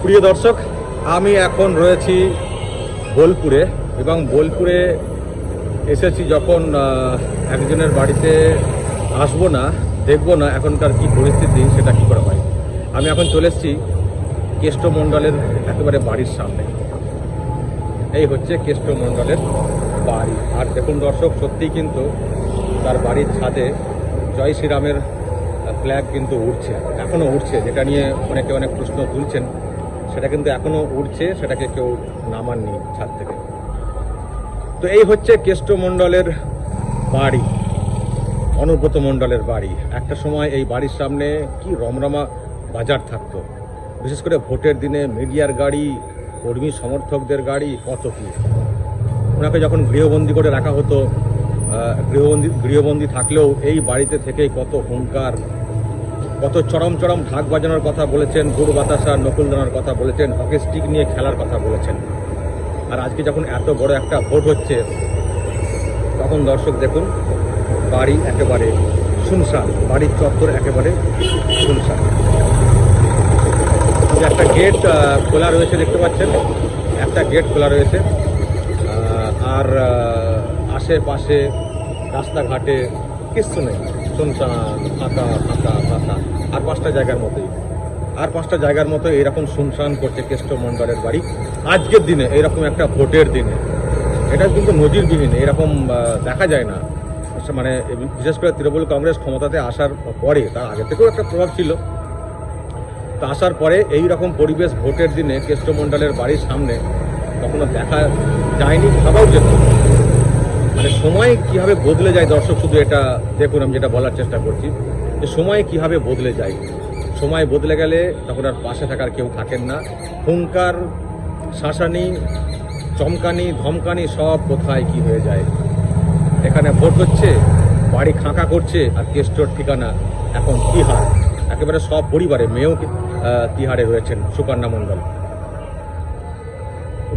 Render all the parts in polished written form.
প্রিয় দর্শক, আমি এখন রয়েছি বোলপুরে এবং বোলপুরে এসেছি যখন একজনের বাড়িতে আসবো না, দেখবো না এখনকার কি পরিস্থিতি, সেটা কী করে হয়। আমি এখন চলে এসেছি কেষ্ট মণ্ডলের একেবারে বাড়ির সামনে। এই হচ্ছে কেষ্ট মণ্ডলের বাড়ি। আর দেখুন দর্শক, সত্যিই কিন্তু তার বাড়ির ছাদে জয় শ্রীরামের ফ্ল্যাগ কিন্তু উঠছে, এখনও উঠছে, যেটা নিয়ে অনেকে অনেক প্রশ্ন তুলছেন। সেটা কিন্তু এখনও উঠছে, সেটাকে কেউ নামাননি ছাদ থেকে। তো এই হচ্ছে কেষ্ট মণ্ডলের বাড়ি, অনুব্রত মণ্ডলের বাড়ি। একটা সময় এই বাড়ির সামনে কি রমরমা বাজার থাকতো, বিশেষ করে ভোটের দিনে মিডিয়ার গাড়ি, কর্মী সমর্থকদের গাড়ি, কত কি। ওনাকে যখন গৃহবন্দী করে রাখা হতো, গৃহবন্দী থাকলেও এই বাড়িতে থেকেই কত হুঙ্কার, কত চরম চরম ঢাক বাজানোর কথা বলেছেন, গুড় বাতাসা নকুলদানার কথা বলেছেন, হকি স্টিক নিয়ে খেলার কথা বলেছেন। আর আজকে যখন এত বড় একটা ভোট হচ্ছে, তখন দর্শক দেখুন বাড়ি একেবারে শুনশান, বাড়ির চত্বর একেবারে শুনশান। একটা গেট খোলা রয়েছে, দেখতে পাচ্ছেন, একটা গেট খোলা রয়েছে। আর আশেপাশে রাস্তাঘাটে কিচ্ছু নেই, শুনশান, ফাঁকা ফাঁকা ফাঁকা। আর পাঁচটা জায়গার মতো এরকম শুনশান করছে কেষ্ট মণ্ডলের বাড়ি আজকের দিনে, এরকম একটা ভোটের দিনে। এটা কিন্তু নজিরবিহীন, এরকম দেখা যায় না। মানে বিশেষ করে তৃণমূল কংগ্রেস ক্ষমতাতে আসার পরে, তার আগে থেকেও একটা প্রভাব ছিল, তো আসার পরে এই রকম পরিবেশ ভোটের দিনে কেষ্ট মণ্ডলের বাড়ির সামনে কখনো দেখা যায়নি, ভাবাও যেত। মানে সময় কীভাবে বদলে যায় দর্শক, শুধু এটা দেখুন। আমি যেটা বলার চেষ্টা করছি, যে সময় কীভাবে বদলে যায়। সময় বদলে গেলে তখন আর পাশে থাকার কেউ থাকেন না। হুঙ্কার, শাসানি, চমকানি, ধমকানি সব কোথায় কি হয়ে যায়। এখানে ভোট হচ্ছে, বাড়ি খাঁকা করছে, আর কেষ্টর ঠিকানা এখন তিহার। একেবারে সব পরিবারে, মেয়েও তিহারে রয়েছেন, সুকন্যা মণ্ডল।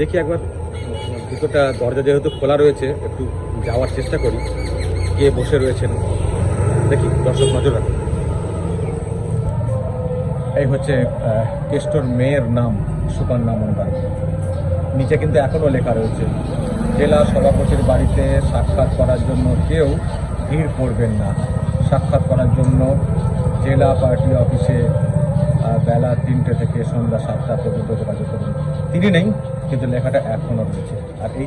দেখি একবার দুটোটা দরজা যেহেতু খোলা রয়েছে, একটু যাওয়ার চেষ্টা করি, কে বসে রয়েছেন দেখি। দর্শক নজর রাখুন। এই হচ্ছে কেষ্টর মেয়ের নাম সুকন্যা মণ্ডল। নিচে কিন্তু এখনও লেখা রয়েছে, জেলা সভাপতির বাড়িতে সাক্ষাৎ করার জন্য কেউ ভিড় করবেন না। সাক্ষাৎ করার জন্য জেলা পার্টি অফিসে বেলা 3টে থেকে সন্ধ্যা 7টা পর্যন্ত যোগাযোগ করবেন। তিনি নেই, কিন্তু লেখাটা এখনও রয়েছে। আর এই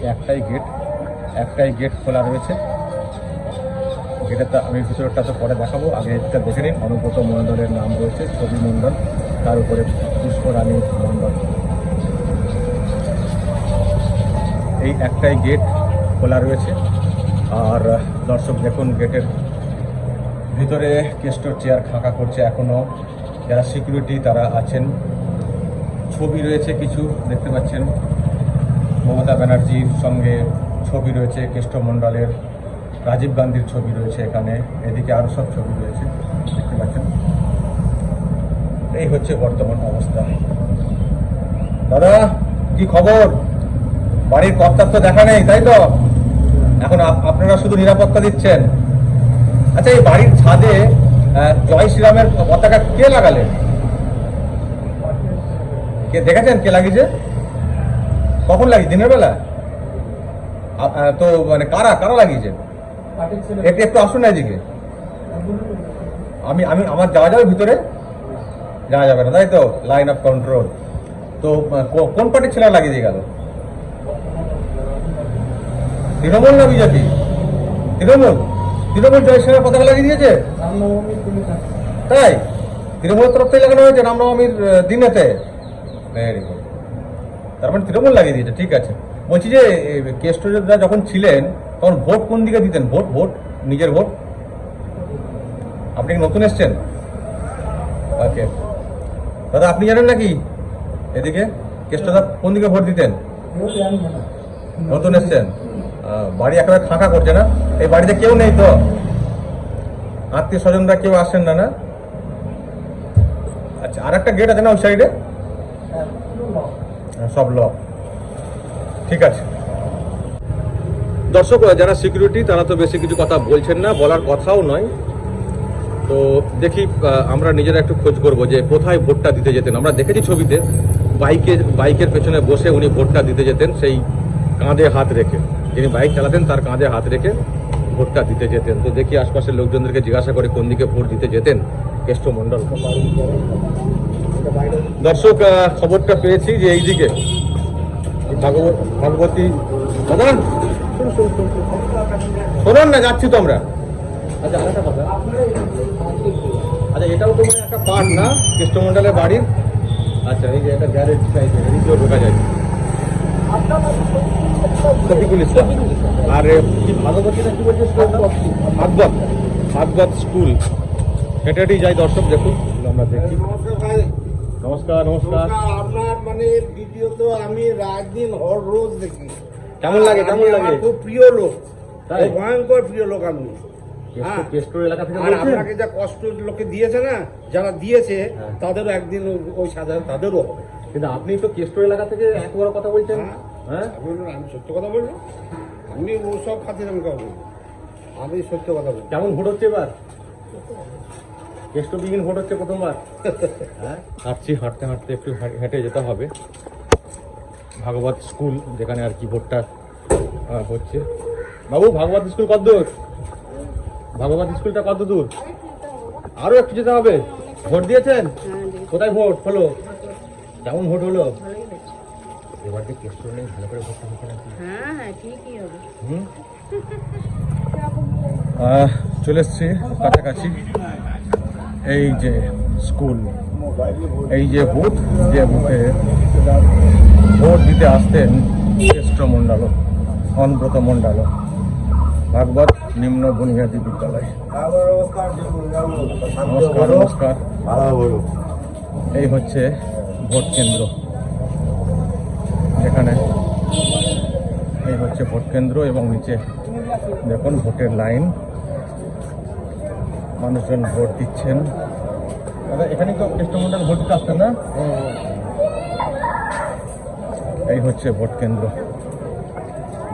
একটাই গেট খোলা রয়েছে। গেটেরটা আমি ভিতরটা তো পরে দেখাবো, আগে এটা দেখে নিন। অনুব্রত মণ্ডলের নাম রয়েছে, ছবি মণ্ডল, তার উপরে পুষ্পরানী মণ্ডল। এই একটাই গেট খোলা রয়েছে। আর দর্শক দেখুন, গেটের ভিতরে কেষ্টর চেয়ার ফাঁকা করছে এখনও। যারা সিকিউরিটি তারা আছেন। ছবি রয়েছে কিছু, দেখতে পাচ্ছেন, মমতা ব্যানার্জির সঙ্গে ছবি রয়েছে কেষ্ট মণ্ডলের, রাজীব গান্ধীর ছবি রয়েছে এখানে, এদিকে আরও সব ছবি রয়েছে, দেখতে পাচ্ছেন। এই হচ্ছে বর্তমান অবস্থা। দাদা, কি খবর? বাড়ির কর্তার তো দেখা নেই, তাই তো? এখন আপনারা শুধু নিরাপত্তা দিচ্ছেন। আচ্ছা, এই বাড়ির ছাদে জয় শ্রীরামের পতাকা কে লাগালেন? কে দেখেছেন কে লাগিয়েছে? কখন লাগিয়েছে? দিনের বেলা? তো মানে কারা লাগিয়েছে? একটু আসুন না এদিকে। আমার যাওয়া যাবে ভিতরে? যাওয়া যাবে না, তাই তো? Line of control. তো কোন পার্টির ছেলেরা লাগিয়ে দিয়ে গেল? তৃণমূল না বিজেপি? তৃণমূল জয় শ্রীরামের পতাকা লাগিয়ে দিয়েছে, তাই? তৃণমূলের তরফ থেকে লাগানো হয়েছে রামনবমীর দিনেতে। ভেরি গুড, তার মানে তৃণমূল লাগিয়ে দিয়েছে, ঠিক আছে। বলছি যে কেষ্টরা যখন ছিলেন তখন ভোট কোন দিকে দিতেন? ভোট নিজের ভোট? আপনি কি নতুন এসছেন? ওকে দাদা, আপনি জানেন নাকি এদিকে কেষ্টদা কোন দিকে ভোট দিতেন? নতুন এসছেন, বাড়ি একেবারে ফাঁকা করছে না? এই বাড়িতে কেউ নেই তো? আত্মীয় স্বজনরা কেউ আসেন না? না, আচ্ছা। আর একটা গেট আছে না ওই সাইডে? সব লক, ঠিক আছে। দর্শক, যারা সিকিউরিটি তারা তো বেশি কিছু কথা বলছেন না, বলার কথাও নয়। তো দেখি আমরা নিজেরা একটু খোঁজ করবো যে কোথায় ভোটটা দিতে যেতেন। আমরা দেখেছি ছবিতে বাইকের পেছনে বসে উনি ভোটটা দিতে যেতেন, সেই কাঁধে হাত রেখে, যিনি বাইক চালাতেন তার কাঁধে হাত রেখে ভোটটা দিতে যেতেন। তো দেখি আশপাশের লোকজনদেরকে জিজ্ঞাসা করে কোন দিকে ভোট দিতে যেতেন কেষ্ট মণ্ডল। দর্শক, খবরটা পেয়েছি যে এইদিকে ভগবতী দাদা শোনান না, যাচ্ছি তো আমরা। আচ্ছা আরেকটা কথা, আচ্ছা এটাও তো মানে একটা পার্ট না কৃষ্ণমণ্ডলের বাড়ির? আচ্ছা, এই যে একটা গ্যারেজ টাইপের, এদিকেও ঢোকা যায়। শফিকুল ইসলাম। আর কি ভাগবতীরা কি বলছে? ভাগবত স্কুল। হেঁটে হেঁটেই যাই দর্শক, দেখুন আমরা দেখি। নমস্কার। নমস্কার। আপনার মানে ভিডিও তো আমি রাত দিন রোজ দেখি। কেমন লাগে? খুব প্রিয় লোক, তাই? ভয়ঙ্কর প্রিয় লোক আপনি। কেষ্ট এলাকা থেকে আর বলছেন? আপনাকে যা কষ্ট লোকে দিয়েছে না, যারা দিয়েছে হ্যাঁ। তাদেরও একদিন ওই সাধারণ তাদেরও হবে। কিন্তু আপনি তো কেষ্ট এলাকা থেকে এত বড় কথা বলছেন। হ্যাঁ, আমি সত্য কথা বলবো, আমি ওসব খাতির আমি কাউকে বলবো, আমি সত্য কথা বলবো। কেমন ভোট হচ্ছে এবার? কেষ্টবিহীন ভোট হচ্ছে প্রথমবার। হ্যাঁ, হাঁটছি, হাঁটতে হাঁটতে একটু হেঁটে যেতে হবে ভাগবত স্কুল, যেখানে আর কি ভোটটা হচ্ছে। বাবু, ভাগবত স্কুল কত দূর? ভাগবত স্কুলটা কত দূর? আরো একটু যেতে হবে। ভোট দিয়েছেন? কোথায় ভোট হলো? কেমন ভোট হলো? এবার যে কেষ্ট নেই, ভালো করে ভোটটা হচ্ছে নাকি? হ্যাঁ, ঠিকই হবে। চলে এসছি কাছাকাছি। এই যে স্কুল, এই যে বুথ, যে বুথে ভোট দিতে আসতেন কেষ্ট মণ্ডল, অনুব্রত মণ্ডল, ভাগবত নিম্ন বুনিয়াদী বিদ্যালয়। নমস্কার। নমস্কার। এই হচ্ছে ভোট কেন্দ্র, যেখানে এই হচ্ছে ভোট কেন্দ্র, এবং নিচে দেখুন ভোটের লাইন, মানুষজন ভোট দিচ্ছেন। দাদা, এখানে তো কৃষ্ণমণ্ডল ভোট দিতে আসতেন না? এই হচ্ছে ভোট কেন্দ্র,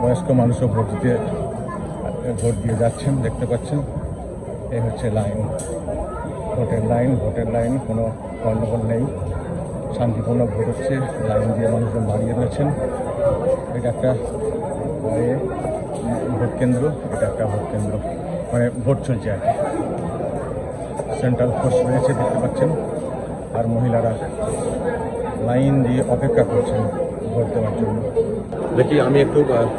বয়স্ক মানুষও ভোট দিয়ে যাচ্ছেন, দেখতে পাচ্ছেন। এই হচ্ছে লাইন, ভোটের লাইন, কোনো গণ্ডগোল নেই, শান্তিপূর্ণ ভোট হচ্ছে। লাইন দিয়ে মানুষজন দাঁড়িয়ে রয়েছেন। এটা একটা ভোট কেন্দ্র, মানে ভোট চলছে আর কি। সেন্ট্রাল ফোর্স রয়েছে, দেখতে পাচ্ছেন, আর মহিলারা লাইন দিয়ে অপেক্ষা করছেন ভোট দেওয়ার জন্য। দেখি আমি একটু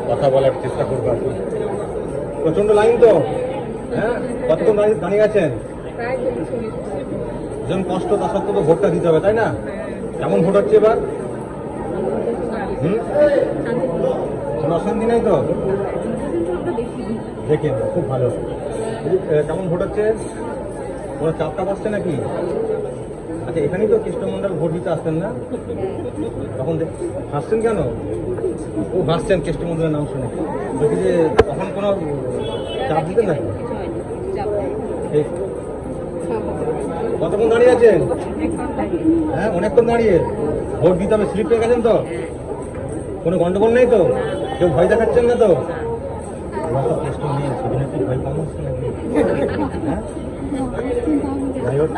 কথা বলার চেষ্টা করবো আর কি। প্রচণ্ড লাইন তো, হ্যাঁ, কতক্ষণ দাঁড়িয়ে আছেন? যেমন কষ্ট, তা সত্ত্বেও তো ভোটটা দিতে হবে, তাই না? কেমন ভোট হচ্ছে এবার? কোনো অশান্তি নেই তো? দেখেন, খুব ভালো। কেমন ভোট হচ্ছে? কোনো চাপটা আসছে নাকি? আচ্ছা, এখানেই তো কৃষ্ণমণ্ডল ভোট দিতে আসতেন না? তখন হাসছেন কেন? ও হাসছেন কৃষ্ণমণ্ডলের নাম শুনে। বলছি যে তখন কোনো চাপ দিতেন নাকি? ঠিক। কতক্ষণ দাঁড়িয়ে আছেন? হ্যাঁ, অনেকক্ষণ দাঁড়িয়ে। ভোট দিতে হবে, স্লিপ পেয়ে গেছেন তো? কোনো গন্ডগোল নেই তো? কেউ ভয় দেখাচ্ছেন না তো? কৃষ্ণ নিয়ে সেদিনে কি ভয় কম হচ্ছে নাকি? হ্যাঁ, যাই হোক,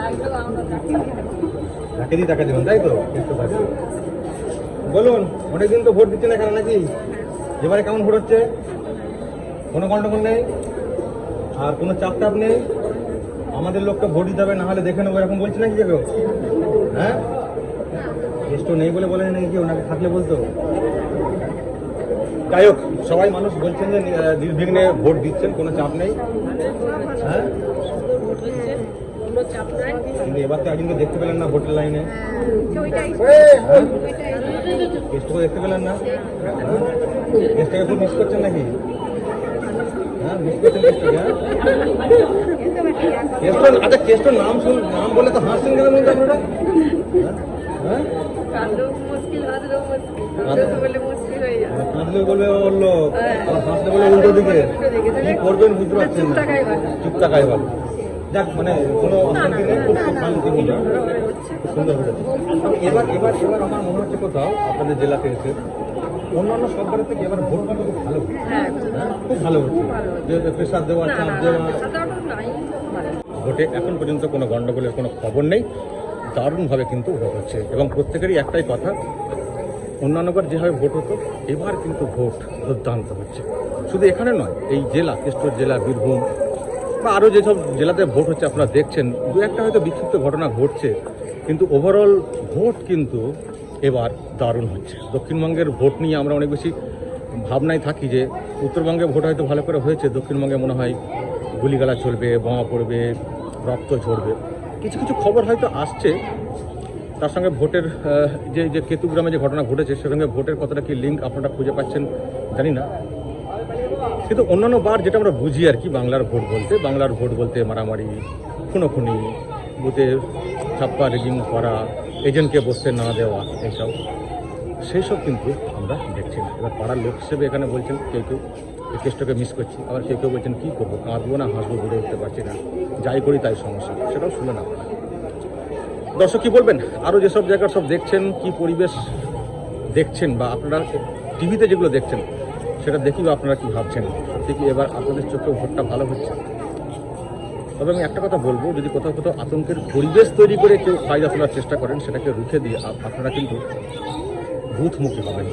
তাকে দেবেন, তাই তো? বলুন, অনেকদিন তো ভোট দিচ্ছেন এখানে নাকি? এবারে কেমন ভোট হচ্ছে? কোনো গন্ডগোল নেই, আর কোনো চাপ টাপ নেই? আমাদের লোকটা ভোট দিতে হবে, না হলে দেখে নেবো, এরকম বলছে নাকি কেউ? হ্যাঁ, কেষ্ট নেই বলে বলেন নাকি? ওনাকে থাকলে বলতো। যাই হোক, সবাই মানুষ বলছেন যে নির্বিঘ্নে ভোট দিচ্ছেন, কোনো চাপ নেই। হ্যাঁ, কিন্তু এবার তো একদিনকে দেখতে পেলেন না ভোটের লাইনে। কেষ্টকে দেখতে পেলেন না? কেষ্টকে খুব মিস করছেন নাকি? হ্যাঁ, মিস করছেন কেষ্টকে? আচ্ছা, কেষ্টর নাম বলে তো হাসছেন কেন বলতে আপনারা? হ্যাঁ, কাঁদলে বলবে বললো, আর হাসলে বলে উল্টো দিকে। কি করবেন বুঝতে পারছেন না, চুপ থাকাই ভালো। যাক, মানে কোনো অশান্তি নেই, খুব শান্তিপূর্ণ, খুব সুন্দর হয়েছে। এবার আমার মনে হচ্ছে কোথাও আপনাদের জেলাতে এসে অন্যান্য সরকারের থেকে এবার ভোট কিন্তু খুব ভালো, খুব ভালো হচ্ছে। যে প্রেসার দেওয়া, চাপ দেওয়া, ভোটে এখন পর্যন্ত কোনো গন্ডগোলের কোনো খবর নেই। দারুণভাবে কিন্তু ভোট হচ্ছে এবং প্রত্যেকেরই একটাই কথা, অন্যান্যবার যেভাবে ভোট হতো এবার কিন্তু ভোট দুর্দান্ত হচ্ছে। শুধু এখানে নয়, এই জেলা কেষ্টর জেলা, বীরভূম বা আরও যেসব জেলাতে ভোট হচ্ছে আপনারা দেখছেন, দু একটা হয়তো বিক্ষিপ্ত ঘটনা ঘটছে, কিন্তু ওভারঅল ভোট কিন্তু এবার দারুণ হচ্ছে। দক্ষিণবঙ্গের ভোট নিয়ে আমরা অনেক বেশি ভাবনায় থাকি যে উত্তরবঙ্গে ভোট হয়তো ভালো করে হয়েছে, দক্ষিণবঙ্গে মনে হয় গুলিগালা চলবে, বোমা পড়বে, রক্ত ঝরবে। কিছু কিছু খবর হয়তো আসছে, তার সঙ্গে ভোটের যে কেতুগ্রামে যে ঘটনা ঘটেছে সের সঙ্গে ভোটের কতটা কি লিঙ্ক আপনারা খুঁজে পাচ্ছেন জানি না। কিন্তু অন্যান্য বার যেটা আমরা বুঝি আর কি, বাংলার ভোট বলতে মারামারি, খুনোখুনি, বুথে ছাপ্পা রেজিং করা, এজেন্টকে বসতে না দেওয়া, এইসব সেই সব কিন্তু আমরা দেখছি না। এবার পাড়ার লোক হিসেবে এখানে বলছেন কেউ কেউ এই কেসটাকে মিস করছি, আবার কেউ কেউ বলছেন কী করবো, কাঁদবো না হাসবো বুঝে উঠতে পারছি না, যাই করি তাই সমস্যা, সেটাও শুনলেন আপনারা। দর্শক কী বলবেন, আরও যেসব জায়গার সব দেখছেন, কি পরিবেশ দেখছেন বা আপনারা টিভিতে যেগুলো দেখছেন সেটা দেখি বা আপনারা কী ভাবছেন, সত্যি কি এবার আপনাদের চোখে ভোটটা ভালো হচ্ছে? তবে আমি একটা কথা বলবো, যদি কোথাও কোথাও আতঙ্কের পরিবেশ তৈরি করে কেউ ফায়দা তোলার চেষ্টা করেন, সেটাকে রুখে দিয়ে আপনারা কিন্তু বুথমুখী হবেন,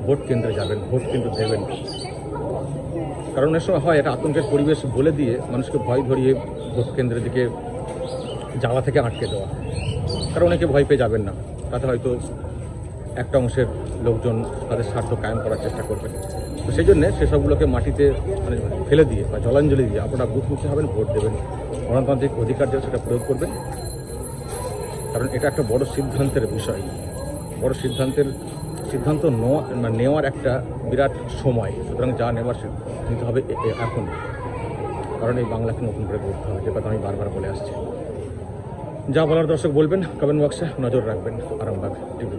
ভোট কেন্দ্রে যাবেন, ভোট কিন্তু দেবেন। কারণ এর সময় হয় এটা আতঙ্কের পরিবেশ বলে দিয়ে মানুষকে ভয় ধরিয়ে ভোট কেন্দ্রের দিকে যাওয়া থেকে আটকে দেওয়া। কারণ অনেকে ভয় পেয়ে যাবেন না, তাতে হয়তো একটা অংশের লোকজন তাদের স্বার্থ কায়েম করার চেষ্টা করবেন। তো সেই জন্যে সেসবগুলোকে মাটিতে মানে ফেলে দিয়ে বা জলাঞ্জলি দিয়ে আপনারা বুথমুখী হবেন, ভোট দেবেন, গণতান্ত্রিক অধিকার যেটা সেটা প্রয়োগ করবেন। কারণ এটা একটা বড় সিদ্ধান্তের বিষয়, বড় সিদ্ধান্ত নেওয়ার একটা বিরাট সময়। সুতরাং যা নেওয়ার নিতে হবে এখন, কারণ এই বাংলাকে নতুন করে গড়তে হবে, যে কথা আমি বারবার বলে আসছি। যা বলার দর্শক বলবেন, কমেন্ট বক্সে নজর রাখবেন। আরামবাগ টিভি।